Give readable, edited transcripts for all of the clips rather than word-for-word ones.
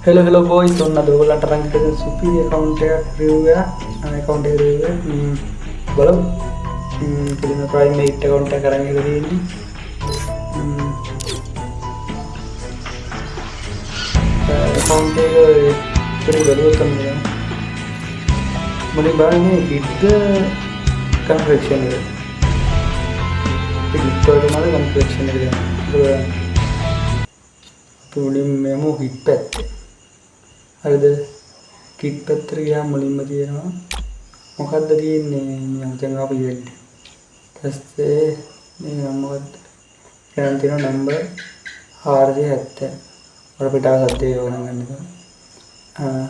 Hello boys, ඔන්න අද ඔයගොල්ලන්ට අරන් ගිහින් සුපිරි account එකක් review එකක් account එක review එක බලමු. ඉතින් private account එකක් අරන් ඉඳලා තියෙන්නේ. account එක pretty well තමයි. මුලින් බලන්නේ hit configuration එක. hit වලට මාද configuration එක දෙනවා. මුලින් මෙමු hit පැත්තේ. හරිද කිට් පැත්තට ගියාම මුලින්ම තියෙනවා මොකද්ද තියෙන්නේ මම දැන් අපි ඉවෙන්ට් ඊපස්සේ මේ නම් මොකද්ද කියන්න තියෙනවා නම්බර් 470 වල පිටාව සද්දේ වරන් ගන්න එක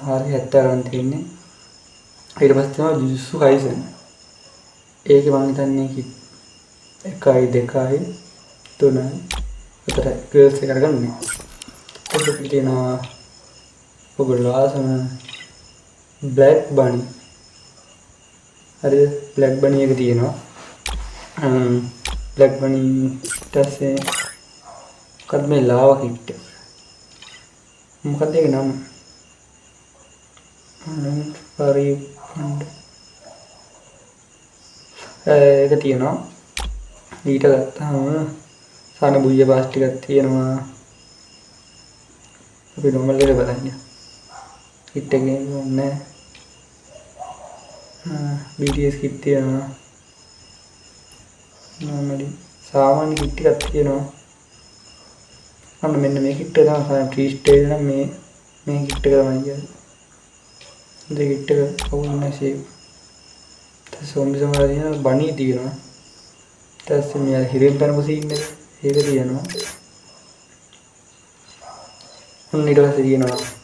470 ගන්න තියෙන්නේ ඊට පස්සේ තියෙනවා ජුජුත්සු කයිසන් ඒකේ මම හිතන්නේ කිට් 1 2 3 4 ගර්ල්ස් එක කරගන්නේ ඒක තියෙනවා ඔයගොල්ලෝ ආසම බ්ලැක් බනි හරිද බ්ලැක් බනි එක තියෙනවා බ්ලැක් බනි ඊටසේ මොකද මේ ලාව කිට් මොකද ඒක නම පරි ඒක තියෙනවා ඊට ගත්තාම සාන බුయ్య පාස් ටිකක් තියෙනවා අපි normal එක බලන්න kit එකේ ඕනේ BTS kit තියෙනවා normally සාමාන්‍ය kit එකක් තියෙනවා අන්න මෙන්න මේ kit එක තමයි free stage නම් මේ kit එක තමයි කියන්නේ මේ kit එක අවුල් නැසෙ zombie සමහර තියෙනවා bunny තියෙනවා ඊට පස්සේ මේ හිරෙන් පැනපු scene එක ඒක තියෙනවා ඔන්න ඊට පස්සේ තියෙනවා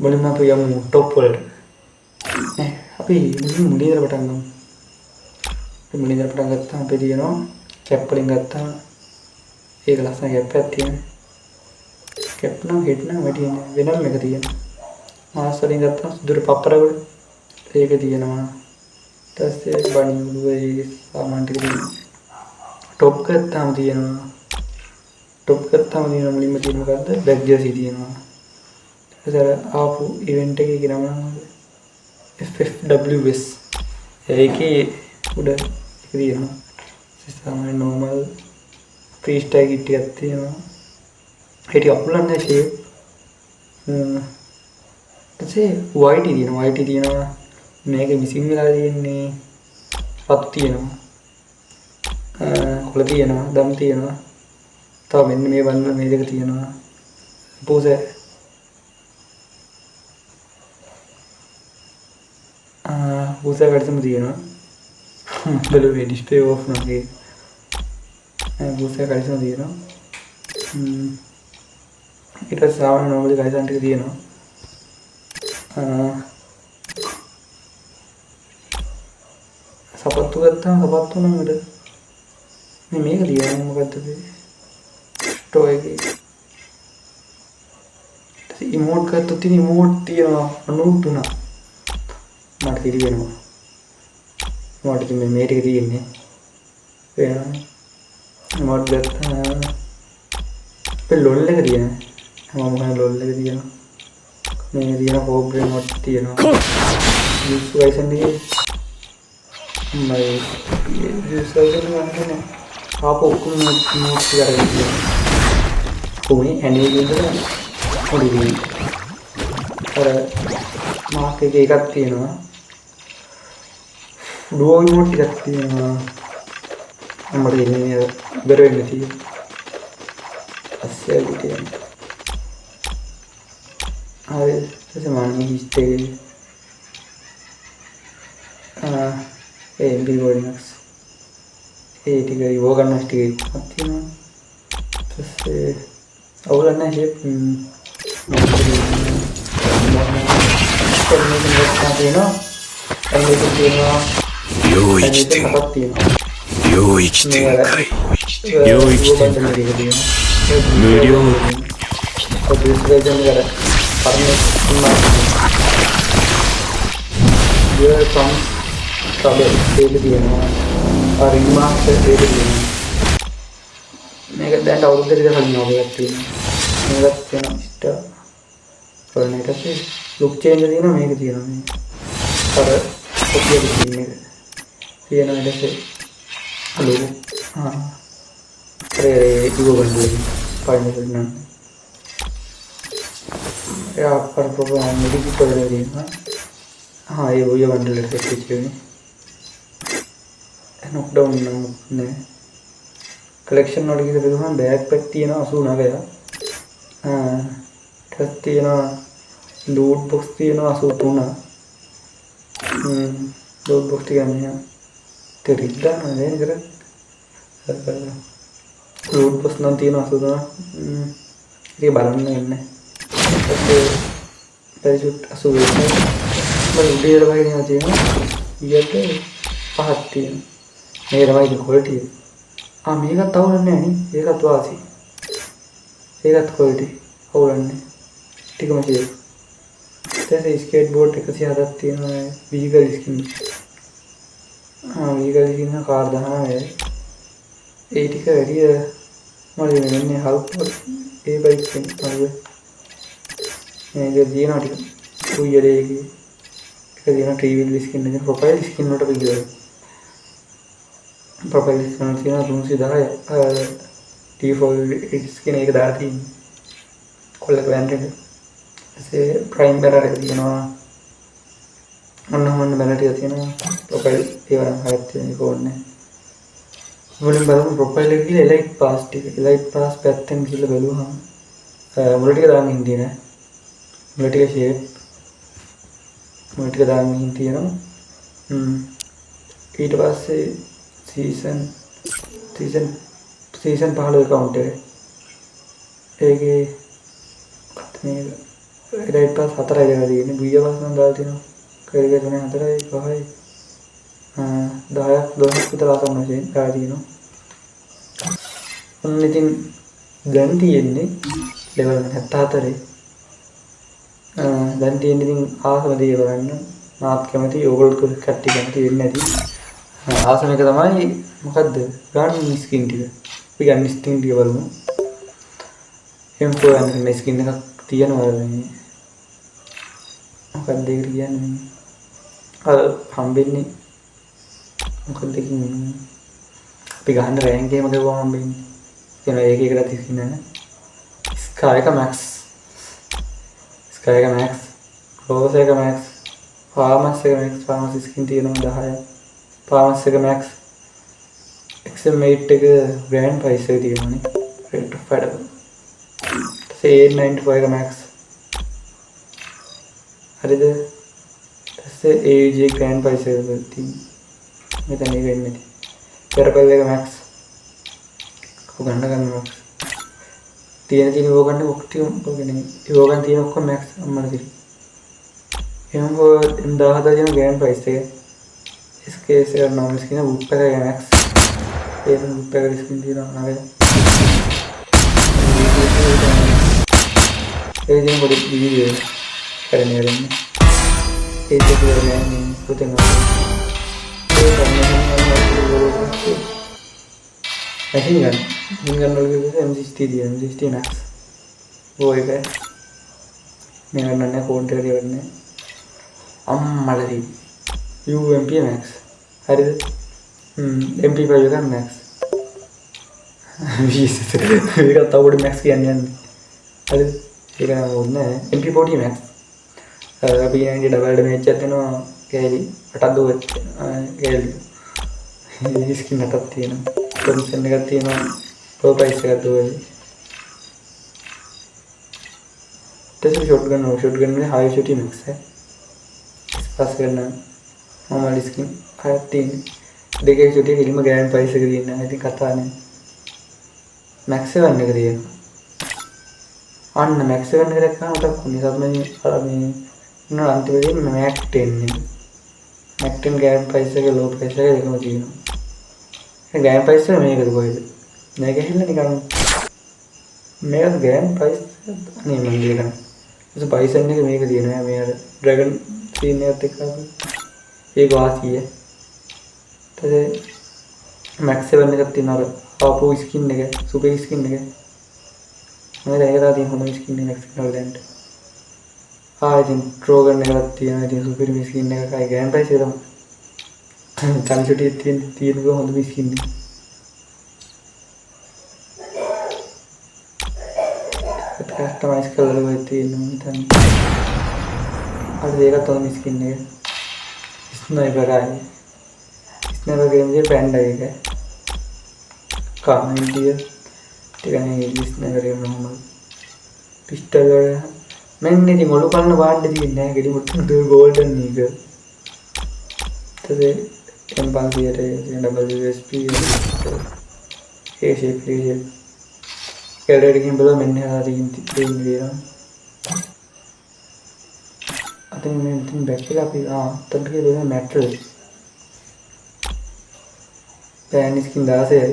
මුලින්ම අපි යමු টොප් වලට අපි මුලින්ම ඉඳලා පටන් ගමු අපි මුලින්ම ඉඳලා පටන් ගත්තාම අපි තියෙනවා කැප් වලින් ගත්තාම ඒක ලස්සන කැප් එකක් තියෙනවා කැප් නම් හෙඩ් නම් වැටින්නේ වෙනම එක තියෙනවා මාස් වලින් ගත්තාම සුදුර පප්පරවල ඒක තියෙනවා ඊට පස්සේ බණි උළුවේ සාමාන් ටික තියෙනවා টොප් ගත්තාම තියෙනවා টොප් ගත්තාම තියෙන මුලින්ම තියෙන මොකද්ද බැක් ජර්සි තියෙනවා ඉතින් ආපු ඉවෙන්ට් එකේ නම FFWS ඒකේ උඩ තියෙනවා සාමාන්‍ය normal freestyle kit එකක් තියෙනවා ඒක අපුලන්නේ shape white තියෙනවා මේක මිසින් වෙලා තියෙන්නේ පතු තියෙනවා කොළ තියෙනවා දම් තියෙනවා තව මෙන්න මේ වන්න මේ දෙක තියෙනවා පොසේ පොසේ වැඩිසම තියෙනවා බලුවේ ඩිස්ප්ලේ ඔෆ් නැගේ පොසේ වැඩිසම තියෙනවා ඊට සාමාන්‍ය normal ගයිසන් ටික තියෙනවා සපත්තු ගත්තාම සපත්තු නම් උඩ මේක තියෙනවා මොකද්ද මේ ටෝ එකේ ඉමෝට් ගත්තොත් ඉමෝට් තියෙනවා 93 මට පිළිවෙනවා මට ඉතින් මේ ටික තියෙන්නේ වෙනවා මට ගත්තා අපේ ලොල් එක තියෙනවා මම ගන්න ලොල් එක තියෙනවා මේ තියෙන කෝබ්‍රේ මොඩ් තියෙනවා යූස් වයිසන් එකේ මම යූස් වයිසන් ගන්න ආපහු ඔක්කොම මොඩ් ටික අරගෙන තියෙනවා කොහේ ඇනිමේෂන් එක පොඩි අර මාක් එකක් තියෙනවා ඩුවෝ මොඩ් ටිකක් තියෙනවා අපිට ඉන්නේ ඉවර වෙන්න තියෙනවා අස්සෙ තියෙනවා හරි සමානයි හිස්ටේ MB වෝඩිනක්ස් ඒ ටික ඉවෝ ගන්න ටික තියෙනවා ඊපස්සේ අවුල නැහැ領域展開無料මේක දැන් අවුරුද්දකට කලින් ඔබ ගත්තා මේකත් වෙනවා කරන ඊට පස්සේ ලුක් චේන්ජ් තියෙනවා මේක තියෙනවා මේ. අර කොපිය දෙකින් එක. තියෙනවා ඊට පස්සේ අලු ඉව බන්දුවේ පාඩම් කරනවා. या पर प्रोग्राम मेरी की पढ़ रही है हाँ ये वही बंडल है पीछे में नॉकडाउन ने कलेक्शन नोट की तरह हम बैग पैक थी ना सुना गया हाँ टेस्ट थी ना लूट बॉक्स थी ना सुना ना लूट बॉक्स थी क्या तेरिदा ना ये जरा लूट बॉक्स ना थी ना सुना ये बालन में इन्हें पैराशूट असुविधा बस डेढ़ भाई नहीं आती है ये तो पहाड़ती है मेरा भाई की क्वालिटी है हाँ मेरा ताऊ रन्ने नहीं ये का तो आसी ये का क्वालिटी और रन्ने ठीक है मुझे जैसे स्केटबोर्ड कैसी आदत है ना व्हीकल स्किन हाँ व्हीकल स्किन ना कार दहा है ये ठीक है ये मरे मैंने हेल्प ये बाइक से मरे ये ना वो ये रहेगी क्या ना ट्रीविल स्किन है प्रोफाइल स्किन नोट पे गया प्रोफाइल स्किन थी ना रूम सीधा है डिफॉल्ट स्किन एक दार थी कोलर ब्रांडेड ऐसे प्राइम बैनर रहती है ना उन्होंने बैनर रहती है ना प्रोफाइल ये वाला आते हैं कोड ने बोले बारे में प्रोफाइल की एलाइट पास ठीक है एलाइट पास पैटर्न की लेवल हाँ मुझे क्या दाम हिंदी ना मुझे क्या शेप मुझे क्या दाम हिंदी है ना ईट पास से सीजन पहाड़ अकाउंट है एक एलाइट पास हाथ रह जाएगा दी नहीं बुझे पास ना डालती ना करेगा तो नहीं हाथ रहे कहाँ है दाया दो की तरह समझ है गाड़ी ना उन्होंने दिन गंदी है नहीं लेवल में हत्ता तरे गंदी है नहीं आस में दिए बराबर नाथ के मध्य योगल को कट्टी के मध्य इन्हें दी आस में क्या तमाही मुकद्द गार्डन स्किन टी है भी गार्डन स्किन टी वालों इनको गार्डन स्किन का तीन वाले हैं मुकद्द देख रही है नहीं और हम भी नहीं मुकद्द की भी गार्डन रहेंगे मगर वो हम भी क्या एक रात स्किन है स्काई का मैक्स रोज का मैक्स फार्मस का मैक्स फार्मस स्किन तीनों दहा है फार्मस का मैक्स XM8 के ब्रांड प्राइस से दिए मैंने रेट अफोर्डेबल से 895 का मैक्स अरे दे से AJ ग्रैंड प्राइस से थी मैं तो नहीं गई थी 13 का मैक्स को घंटा का मैक्स तीन वो करने वक्त ओके नहीं वो करने तीनों को मैक्स अमर थी हमको इंदाह था जो ग्रैंड प्राइस थे इसके से नॉर्मल स्किन है ऊपर का मैक्स ये ऊपर का स्किन थी ना आगे ये दिन बड़ी वीडियो करने वाले हैं ये जो कर रहे हैं कुछ नहीं ये करने वाले मशीन गन वाले M60 दिया M60 मैक्स वो एक है मेरा नन्हे फोन टेरी करने अम्मड़ी UMP मैक्स अरे MP5 का मैक्स ये का ताऊ बड़ी मैक्स की अन्य अरे ये का बोलना है MP40 मैक्स अभी ये डबल डैमेज जाते ना कैली हटा दो कैली इसकी नटती है ना कंडीशन करती है ना तो प्राइस का दो है जैसे शॉटगन में हाई शूटी मैक्स है इस पास करना हमारी स्किन हाई 3 देखिए शूटी फिल्म में ग्रैंड प्राइस करी है ना आई थिंक आता नहीं मैक्स से बनने करी है अन्य मैक्स से बनने का मतलब कुछ साथ में ना अंतिम में मैक 10 ग्रैंड प्राइस के लो प्राइस का देखना चाहिए ग्रैंड प्राइस से मैं कर कोई मैं कहीं नहीं निकालूँ मेरा ग्रैंड प्राइस नहीं मन लेगा उसे 22 अन्य के मैं कर दिया है मेरा ड्रैगन सीन ने देखा एक बात ही है तो मैक्स से बनने का 3 और आपको स्किन लगे सुपर स्किन लगे मैं रहेगा 3 होना स्किन नहीं मैक्स ग्रैंड ඉතින් ට්‍රෝගන් එකක් තියෙනවා. ඉතින් සුපිරි මිස්කින් එකයි ගෑන් ප්‍රයිස් එක තමයි. චන්සුටියේ තියෙන හොඳ මිස්කින් එක. කස්ටමයිස් කරලා ඔය තියෙනවා හිතන්න. අර දෙකත් හොඳ මිස්කින් එක. ස්නයිපර් එකයි. ස්නයිපර් ගේම් එකේ පැන්ඩා එක. කාමෙන්ටිය ටිකනේ ස්නයිපර් එක නෝමල්. පිස්ටල් වල මෙන්න ඉතින් ඔලු කන්න පාන්න තියෙන්නේ නැහැ. ගෙඩි මුට්ටු ගෝල්ඩන් එක. ඊට M500 WSP A-shape කැලේටකින් බලලා මෙන්න තියෙනවා. අතන මේ ඉතින් බැක් එක අපි අතට කියන මැට්‍රස් පෑන් ස්කින් 16යි.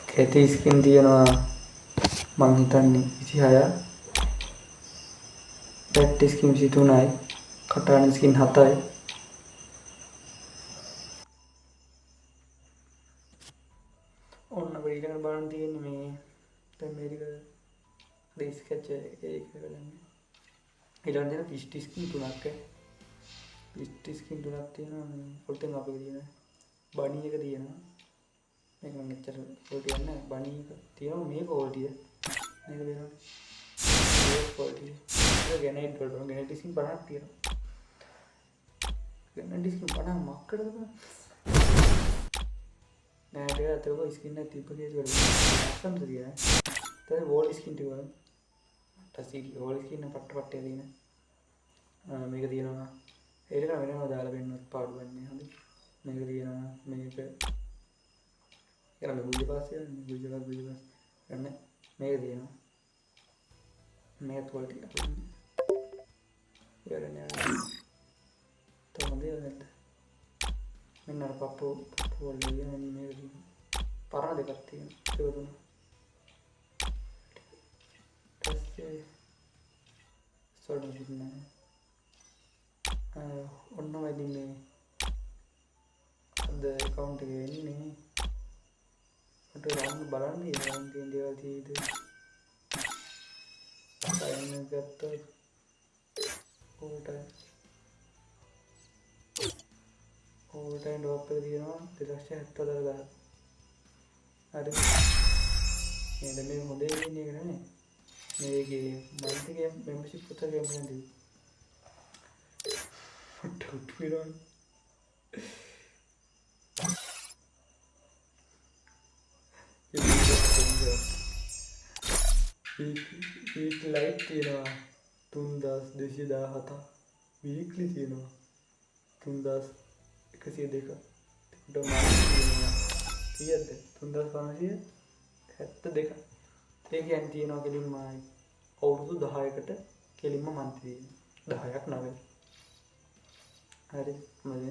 කැටි ස්කින් තියෙනවා මං හිතන්නේ 26යි. බැට් ස්කින් 23යි. කටාන ස්කින් 7යි. ඔන්න අපිට ඊළඟ බලන්න තියෙන්නේ මේ දැන් මේක ඩිස්කච් ඒක කරන්නේ. ඊළඟ දෙන පිස්ටි ස්කින් 3ක් පිස්ටි ස්කින් 3ක් තියෙනවා. මේ පොල්ටෙන් අපේ තියෙන බණි එක තියෙනවා. මේක මම එච්චර පොල්ටි යන්නේ බණි එක තියෙනවා. මේක පොල්ටිය මේක දෙනවා. මේක පොල්ටිය ඒක ගැනයිට් වලට ගැනයිට් ස්කින් 50ක් තියෙනවා. ගැනයිට් ස්කින් 50 මක්කටද බං නෑ ඒක අතක ස්කින් එක තිබ්බ කේස් වල ලස්සනට තියෙනවා. ඊට වෝල් ස්කින් ටික වල ටසි වෝල් ස්කින් පට්ට තියෙන මේක තියෙනවා. ඒක වෙනම දාලා වෙන්නත් පාඩු වෙන්නේ හොඳයි. මේක තියෙනවා මේක කරන්නේ බුද්ධ පාස් ගන්න මේක තියෙනවා. මේ ක්වොලිටි එක යරනේ තවමදේ නැද්ද මෙන්න අර පප්පු වල තියෙන මේක පරණ දෙකක් තියෙනවා. ඒක දුන්න ටෙස්ට් සෝඩන් දුන්නා. ඔන්න වැඩි මේ අද account එකේ ඉන්නේ මට රන් බලන්න ඉතින් තියෙන දේවල් තියෙයිද සයින් එක ගත්තොත් ඕල් ටයිම් ඩ්‍රොප් එක තියෙනවා 274000. හරි නේද මේ මොඩේ ඉන්නේ එක නේ මේකේ මල්ටි ගේම් මෙම්බර්ෂිප් උතර ගේම් නේද ටොට් පිරොන් වීක් ලයිට් තියෙනවා 3217 වීක්ලි තියෙනවා 3102 ටිකට මාස් තියෙනවා කීයද 3572 ඒ කියන්නේ තියෙනවා කෙලින්ම අවුරුදු 10කට කෙලින්ම මන්ත්‍රි 10ක් නවෙයි. හරි මම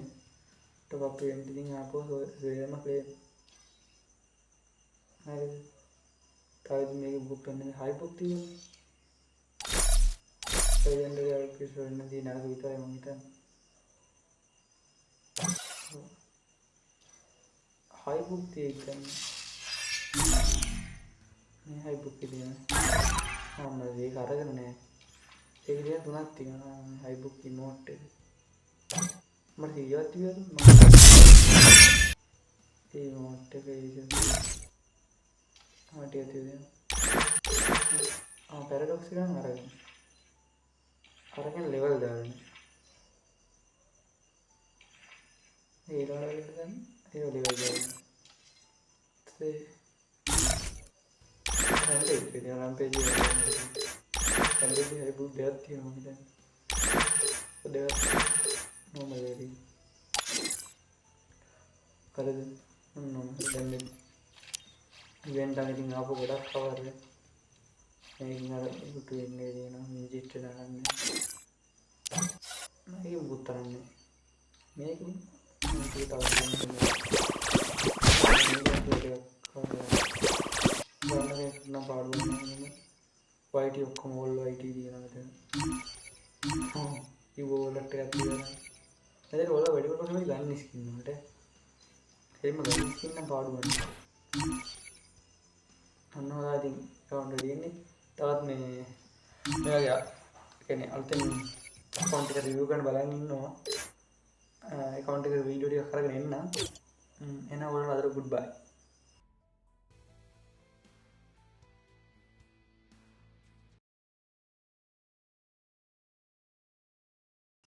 ටොප් වෙන්න ඉතින් ආපහු සොයම ක්ලේම් හරි තවද මේක බුක් කරන්න හයි බුක් තියෙනවා. ලෙජෙන්ඩරි ආර්ටිස්ට් වෙන්න තියෙන අර විතරයි මම හිතන්නේ. හයි බුක් තියෙන්නේ මේ හයි බුක් එකේ මම මේක අරගෙන නෑ. ඒක දිහා 3ක් තියෙනවා හයි බුක් ඉමෝට් එක. මට කීයක් තියද මම ඒ ඉමෝට් එක මට තියෙන්නේ පැරඩොක්ස් එක නම් අරගෙන ලෙවල් දාන්න. ඒ ලෙවල් එක ගන්න ඒ ලෙවල් දාන්න. ඒක නම් පේජ් එක කන්දේ හරි බුක් දෙයක් තියෙනවා මම දැන්. දෙයක් නොමල් වෙරි. කරද නොමල් දැන් ඉවෙන්ට් එකකින් ආපු ගොඩක් කවර් එක මේකින් අර YouTube එකේ දෙනවා මිජිට් දාන්න මේක බුතරන්නේ මේකෙන් මේක තව නම් පාඩුවන්නේ YT ඔක්කොම ඕල් YT දිනනවා දැන් ඉවෝලට් එකක් තියෙනවා එතන ඔයාලා වැඩි කොට තමයි ගන්න ස්කින් වලට එහෙම ගන්න ස්කින් නම් පාඩුවන්නේ අන්න හොඳයි ඉතින් account එක තියෙන්නේ. තවත් මේ වගේ කියන්නේ අලුතෙන් account එක review කරන්න බලන් ඉන්නවා. account එක වීඩියෝ ටිකක් කරගෙන එන්න. එහෙනම් ඔයාලට අදට good bye.